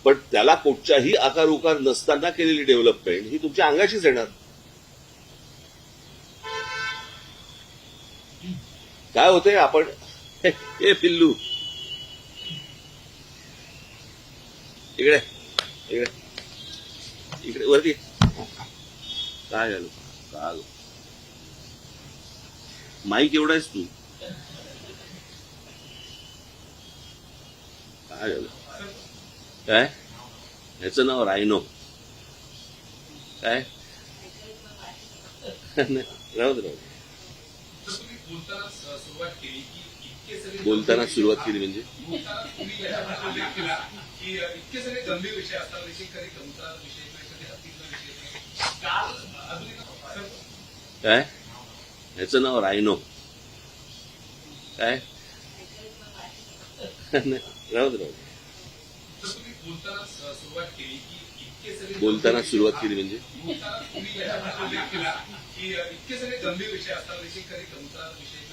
पण त्याला कुठच्याही आकार उकार नसताना केलेली डेव्हलपमेंट ही तुमच्या अंगाशीच येणार. काय होतंय आपण हे पिल्लू इकडे इकडे इकडे वरती काय झालं काय माईक एवढा आहेस तू काय झालं काय ह्याचं नाव रायनो काय राहू दे बोलताना सुरुवात केली म्हणजे इतके सगळे गंभीर विषय असतात कधी कमतरता विषय कधी अतिशय विषय काय ह्याचं नाव रायनो काय राहू दे बोलताना सुरुवात केली म्हणजे इतके सगळे गंभीर विषय असतात कधी कमतरता विषय